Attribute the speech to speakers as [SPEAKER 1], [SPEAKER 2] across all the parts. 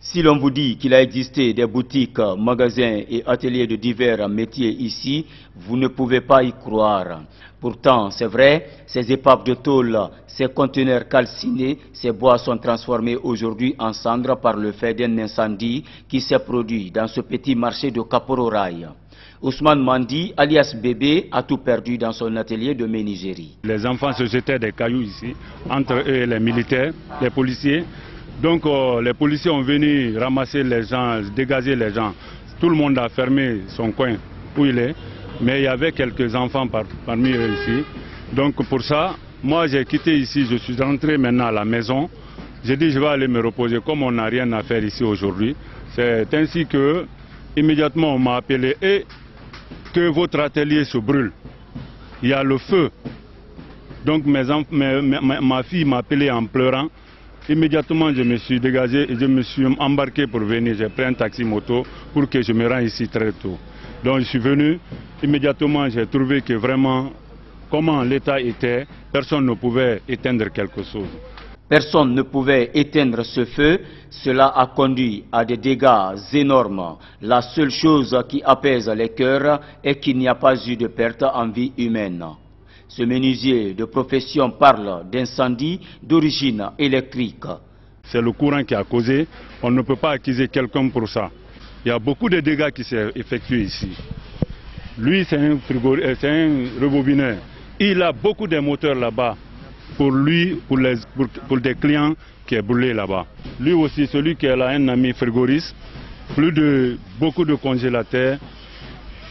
[SPEAKER 1] Si l'on vous dit qu'il a existé des boutiques, magasins et ateliers de divers métiers ici, vous ne pouvez pas y croire. Pourtant, c'est vrai, ces épaves de tôle, ces conteneurs calcinés, ces bois sont transformés aujourd'hui en cendres par le fait d'un incendie qui s'est produit dans ce petit marché de Kapororaï. Ousmane Mandi, alias Bébé, a tout perdu dans son atelier de menuiserie.
[SPEAKER 2] Les enfants se jetaient des cailloux ici, entre eux et les militaires, les policiers. Donc les policiers ont venu ramasser les gens, dégager les gens. Tout le monde a fermé son coin où il est, mais il y avait quelques enfants parmi eux ici. Donc pour ça, moi j'ai quitté ici, je suis rentré maintenant à la maison. J'ai dit je vais aller me reposer comme on n'a rien à faire ici aujourd'hui. C'est ainsi que immédiatement on m'a appelé et que votre atelier se brûle. Il y a le feu. Donc ma fille m'a appelé en pleurant. Immédiatement, je me suis dégagé et je me suis embarqué pour venir. J'ai pris un taxi moto pour que je me rende ici très tôt. Donc je suis venu, immédiatement j'ai trouvé que vraiment, comment l'état était, personne ne pouvait éteindre quelque chose.
[SPEAKER 1] Personne ne pouvait éteindre ce feu, cela a conduit à des dégâts énormes. La seule chose qui apaise les cœurs est qu'il n'y a pas eu de perte en vie humaine. Ce menuisier de profession parle d'incendie d'origine électrique.
[SPEAKER 2] C'est le courant qui a causé, on ne peut pas accuser quelqu'un pour ça. Il y a beaucoup de dégâts qui s'est effectués ici. Lui, c'est un rebobineur. Il a beaucoup de moteurs là-bas. Pour lui, pour des clients qui est brûlé là-bas. Lui aussi, celui qui a un ami frigoriste, beaucoup de congélateurs,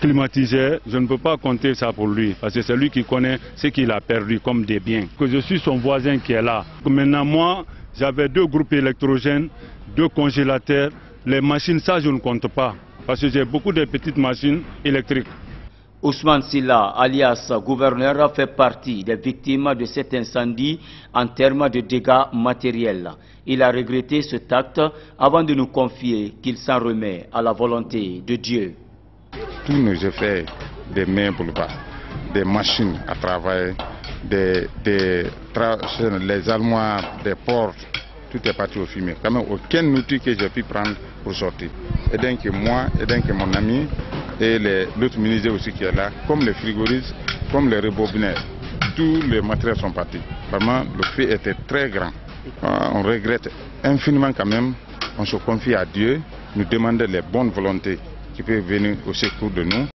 [SPEAKER 2] climatiseurs, je ne peux pas compter ça pour lui, parce que c'est lui qui connaît ce qu'il a perdu comme des biens. Que je suis son voisin qui est là. Maintenant, moi, j'avais 2 groupes électrogènes, 2 congélateurs, les machines, ça je ne compte pas, parce que j'ai beaucoup de petites machines électriques.
[SPEAKER 1] Ousmane Silla, alias gouverneur, fait partie des victimes de cet incendie en termes de dégâts matériels. Il a regretté cet acte avant de nous confier qu'il s'en remet à la volonté de Dieu.
[SPEAKER 3] Tous nos effets, des meubles, des machines à travailler, les armoires, des portes, tout est parti au fumier. Quand même, aucun outil que j'ai pu prendre pour sortir. Et donc moi, et donc mon ami, et l'autre menuisier aussi qui est là, comme les frigoristes, comme les rebobinaires, tous les matériels sont partis. Vraiment, le feu était très grand. On regrette infiniment quand même. On se confie à Dieu, nous demander les bonnes volontés qui peuvent venir au secours de nous.